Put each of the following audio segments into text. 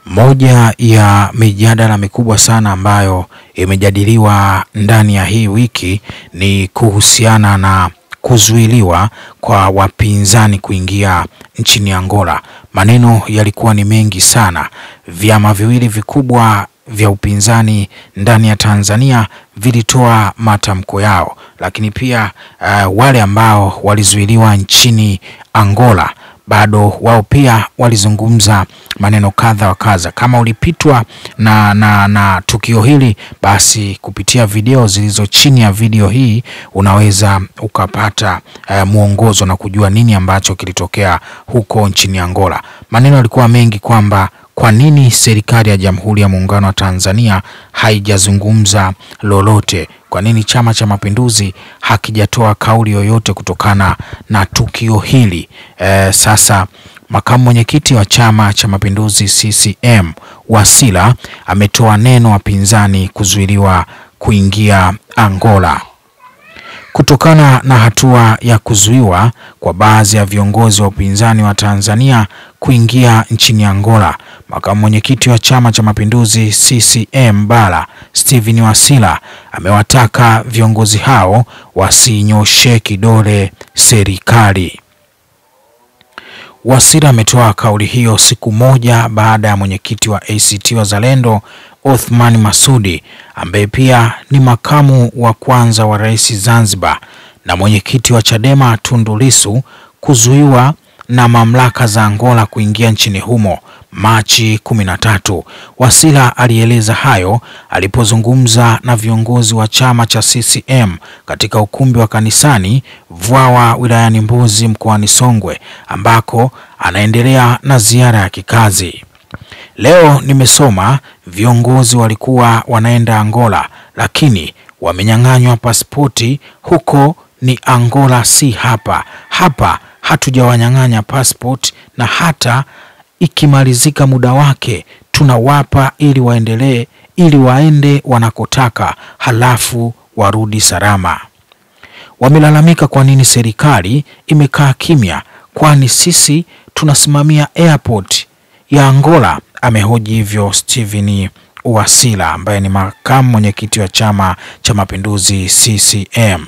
Moja ya mijadala mikubwa sana ambayo imejadiliwa ndani ya hii wiki ni kuhusiana na kuzuiliwa kwa wapinzani kuingia nchini Angola. Maneno yalikuwa ni mengi sana. Vyama viwili vikubwa vya upinzani ndani ya Tanzania vilitoa matamko yao, lakini pia wale ambao walizuiliwa nchini Angola bado wao pia walizungumza maneno kadha wa kadha. Kama ulipitwa na tukio hili, basi kupitia video zilizo chini ya video hii unaweza ukapata mwongozo na kujua nini ambacho kilitokea huko nchini Angola. Maneno yalikuwa mengi kwamba kwa nini serikali ya Jamhuri ya Muungano wa Tanzania haijazungumza lolote? Kwa nini Chama cha Mapinduzi hakijatoa kauli yoyote kutokana na tukio hili? Sasa makamu mwenyekiti wa Chama cha Mapinduzi CCM Wasira ametoa neno wapinzani kuzuiliwa kuingia Angola. Kutokana na hatua ya kuzuiwa kwa baadhi ya viongozi wa upinzani wa Tanzania kuingia nchini Angola, makamu mwenyekiti wa Chama cha Mapinduzi CCM Bara Steven Wasira amewataka viongozi hao wasinyoshe kidole serikali. Wasira ametoa kauli hiyo siku moja baada ya mwenyekiti wa ACT Wazalendo Othman Masoud, ambaye pia ni makamu wa kwanza wa rais Zanzibar, na mwenyekiti wa Chadema Tundu Lissu kuzuiwa na mamlaka za Angola kuingia nchini humo Machi 13. Wasira alieleza hayo alipozungumza na viongozi wa chama cha CCM katika ukumbi wa kanisani Vwawa wilayani Mbozi mkoani Songwe, ambako anaendelea na ziara ya kikazi. Leo nimesoma viongozi walikuwa wanaenda Angola, lakini wamenyang'anywa pasipoti. Huko ni Angola, si hapa. Hapa hatujawanyang'anya passport, na hata ikimalizika muda wake tunawapa ili waende wanakotaka, halafu warudi salama. Wamelalamika kwa nini serikali imekaa kimya, kwani sisi tunasimamia airport ya Angola. Amehoji hivyo Steven Wasira ambaye ni makamu mwenyekiti wa Chama cha Mapinduzi CCM.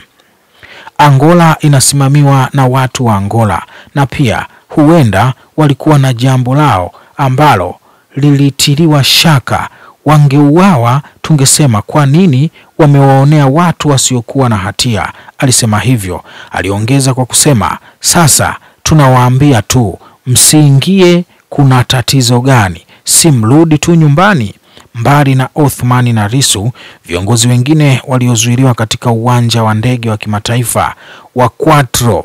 Angola inasimamiwa na watu wa Angola, na pia huenda walikuwa na jambo lao ambalo lilitiliwa shaka. Wangeuawa tungesema kwa nini wamewaonea watu wasiokuwa na hatia. Alisema hivyo. Aliongeza kwa kusema, sasa tunawaambia tu msiingie, kuna tatizo gani? Si mrudi tu nyumbani. Mbali na Othman na Lissu, viongozi wengine waliozuiliwa katika uwanja wa ndege wa kimataifa wa Quatro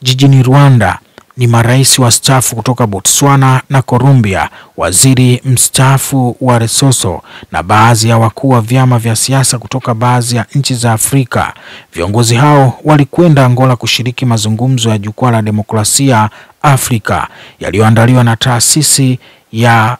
jijini Rwanda ni marais wastaafu kutoka Botswana na Colombia, waziri mstaafu wa Lesotho, na baadhi ya wakuu wa vyama vya siasa kutoka baadhi ya nchi za Afrika. Viongozi hao walikwenda Angola kushiriki mazungumzo ya Jukwaa la Demokrasia Afrika yaliyoandaliwa na taasisi ya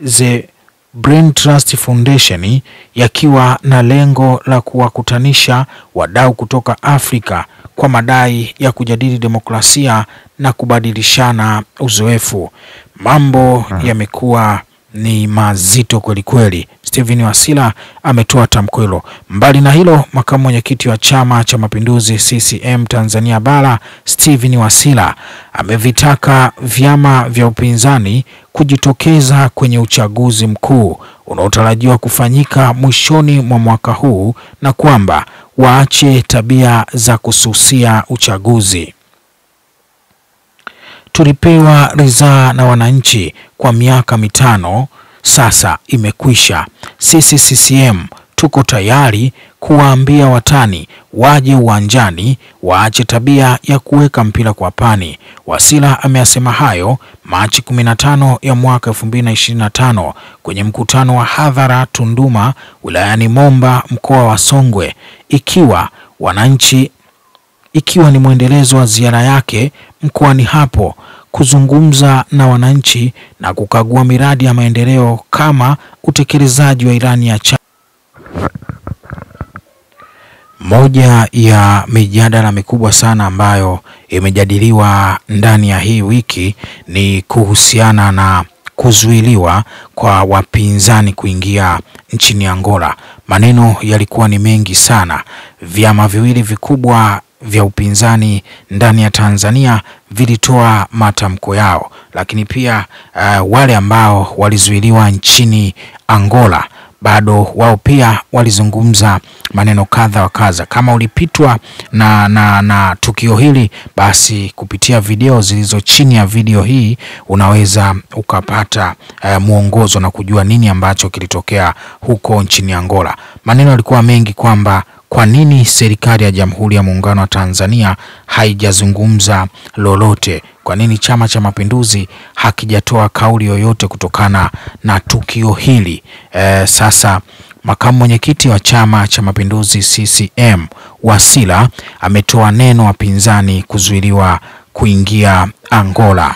The Brain Trust Foundation, yakiwa na lengo la kuwakutanisha wadau kutoka Afrika kwa madai ya kujadili demokrasia na kubadilishana uzoefu. Mambo yamekuwa ni mazito kweli kweli. Steven Wasira ametoa tamko hilo. Mbali na hilo, makamu mwenyekiti wa Chama cha Mapinduzi CCM Tanzania Bara Steven Wasira amevitaka vyama vya upinzani kujitokeza kwenye uchaguzi mkuu unaotarajiwa kufanyika mwishoni mwa mwaka huu, na kwamba waache tabia za kususia uchaguzi. Tulipewa ridhaa na wananchi kwa miaka 5, sasa imekwisha. Sisi CCM tuko tayari kuwaambia watani waje uwanjani, waache tabia ya kuweka mpira kwa pani. Wasira ameyasema hayo Machi 15 ya mwaka 2025 kwenye mkutano wa hadhara Tunduma wilayani Momba mkoa wa Songwe, ikiwa ni mwendelezo wa ziara yake mkoani hapo kuzungumza na wananchi na kukagua miradi ya maendeleo kama utekelezaji wa ilani ya chama. Moja ya mijadala mikubwa sana ambayo imejadiliwa ndani ya hii wiki ni kuhusiana na kuzuiliwa kwa wapinzani kuingia nchini Angola. Maneno yalikuwa ni mengi sana. Vyama viwili vikubwa vya upinzani ndani ya Tanzania vilitoa matamko yao, lakini pia wale ambao walizuiliwa nchini Angola bado wao pia walizungumza maneno kadha wa kadha. Kama ulipitwa na tukio hili, basi kupitia video zilizo chini ya video hii unaweza ukapata muongozo na kujua nini ambacho kilitokea huko nchini Angola. Maneno yalikuwa mengi kwamba kwa nini serikali ya Jamhuri ya Muungano wa Tanzania haijazungumza lolote? Kwa nini Chama cha Mapinduzi hakijatoa kauli yoyote kutokana na tukio hili? Sasa makamu mwenyekiti wa Chama cha Mapinduzi CCM Wasira ametoa neno wapinzani kuzuiliwa kuingia Angola.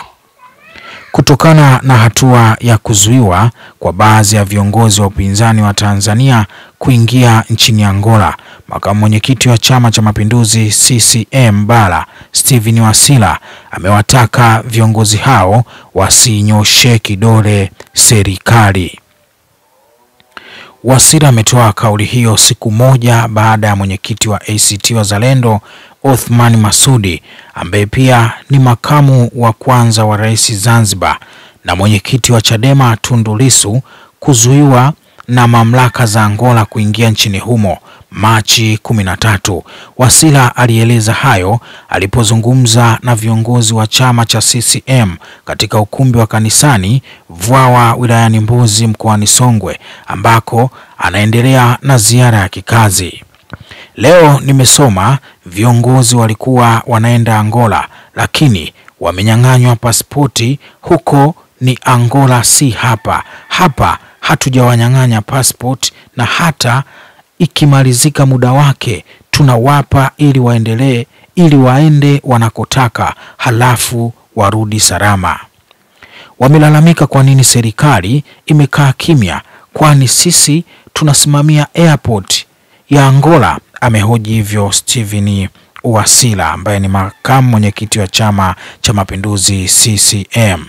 Kutokana na hatua ya kuzuiwa kwa baadhi ya viongozi wa upinzani wa Tanzania kuingia nchini Angola, makamu mwenyekiti wa Chama cha Mapinduzi CCM Bara Steven Wasira amewataka viongozi hao wasinyoshe kidole serikali. Wasira ametoa kauli hiyo siku moja baada ya mwenyekiti wa ACT Wazalendo Othman Masoud, ambaye pia ni makamu wa kwanza wa rais Zanzibar, na mwenyekiti wa Chadema Tundu Lissu kuzuiwa na mamlaka za Angola kuingia nchini humo Machi 13. Wasira alieleza hayo alipozungumza na viongozi wa chama cha CCM katika ukumbi wa kanisani Vwawa wilayani Mbozi mkoani Songwe, ambako anaendelea na ziara ya kikazi. Leo nimesoma viongozi walikuwa wanaenda Angola, lakini wamenyang'anywa pasipoti. Huko ni Angola, si hapa. Hapa hatujawanyang'anya passport, na hata ikimalizika muda wake tunawapa ili waendelee, ili waende wanakotaka, halafu warudi salama. Wamelalamika kwa nini serikali imekaa kimya, kwani sisi tunasimamia airport ya Angola. Amehoji hivyo Steven Wasira ambaye ni makamu mwenyekiti wa Chama cha Mapinduzi CCM.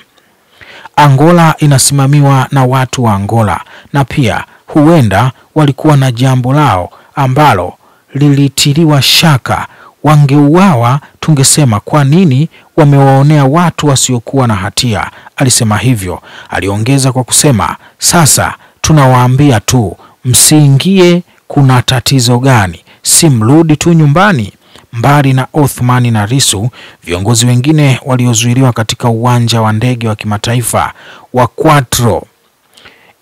Angola inasimamiwa na watu wa Angola, na pia huenda walikuwa na jambo lao ambalo lilitiliwa shaka. Wangeuawa tungesema kwa nini wamewaonea watu wasiokuwa na hatia. Alisema hivyo. Aliongeza kwa kusema, sasa tunawaambia tu msiingie, kuna tatizo gani? Si mrudi tu nyumbani. Mbali na Othman na Lissu, viongozi wengine waliozuiliwa katika uwanja wa ndege wa kimataifa wa Quatro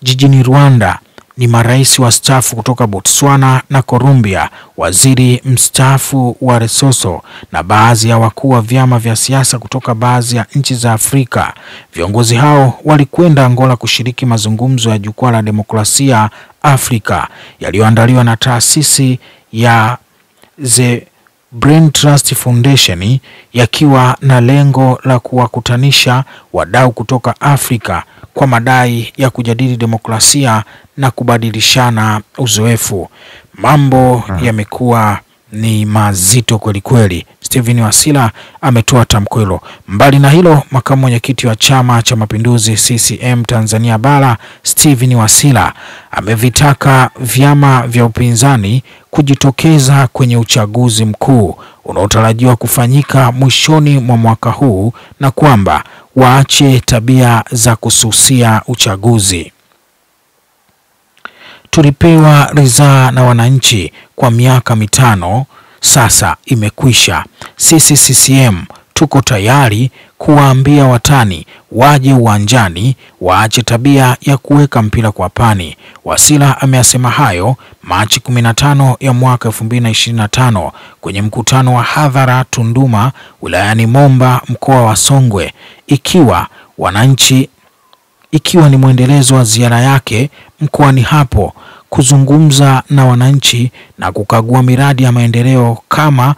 jijini Rwanda ni marais wastaafu kutoka Botswana na Colombia, waziri mstaafu wa Lesotho na baadhi ya wakuu wa vyama vya siasa kutoka baadhi ya nchi za Afrika. Viongozi hao walikwenda Angola kushiriki mazungumzo ya Jukwaa la Demokrasia Afrika yaliyoandaliwa na taasisi ya The Brain Trust Foundation, yakiwa na lengo la kuwakutanisha wadau kutoka Afrika kwa madai ya kujadili demokrasia na kubadilishana uzoefu. Mambo yamekuwa ni mazito kweli kweli. Steven Wasira ametoa tamko hilo. Mbali na hilo, makamu mwenyekiti wa Chama cha Mapinduzi CCM Tanzania Bara Steven Wasira amevitaka vyama vya upinzani kujitokeza kwenye uchaguzi mkuu unaotarajiwa kufanyika mwishoni mwa mwaka huu, na kwamba waache tabia za kususia uchaguzi. Tulipewa ridhaa na wananchi kwa miaka 5, sasa imekwisha. Sisi CCM tuko tayari kuwaambia watani waje uwanjani, waache tabia ya kuweka mpira kwa pani. Wasira ameyasema hayo Machi 15 ya mwaka 2025 kwenye mkutano wa hadhara Tunduma wilayani Momba mkoa wa Songwe, ikiwa ni mwendelezo wa ziara yake mkoani hapo kuzungumza na wananchi na kukagua miradi ya maendeleo kama